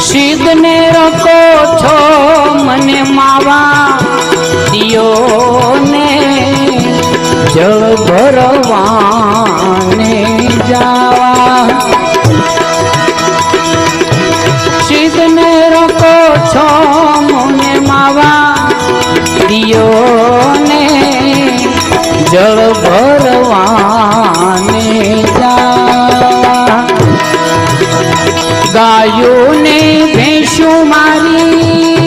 સીધ ને રખો છો મને માવા દિયો ને જળ ભરવાને જાવા સીધ ને રખો છો મને માવા દિયો ને જળ ભરવાને જાવા ગાયો ને ભેંસું મારી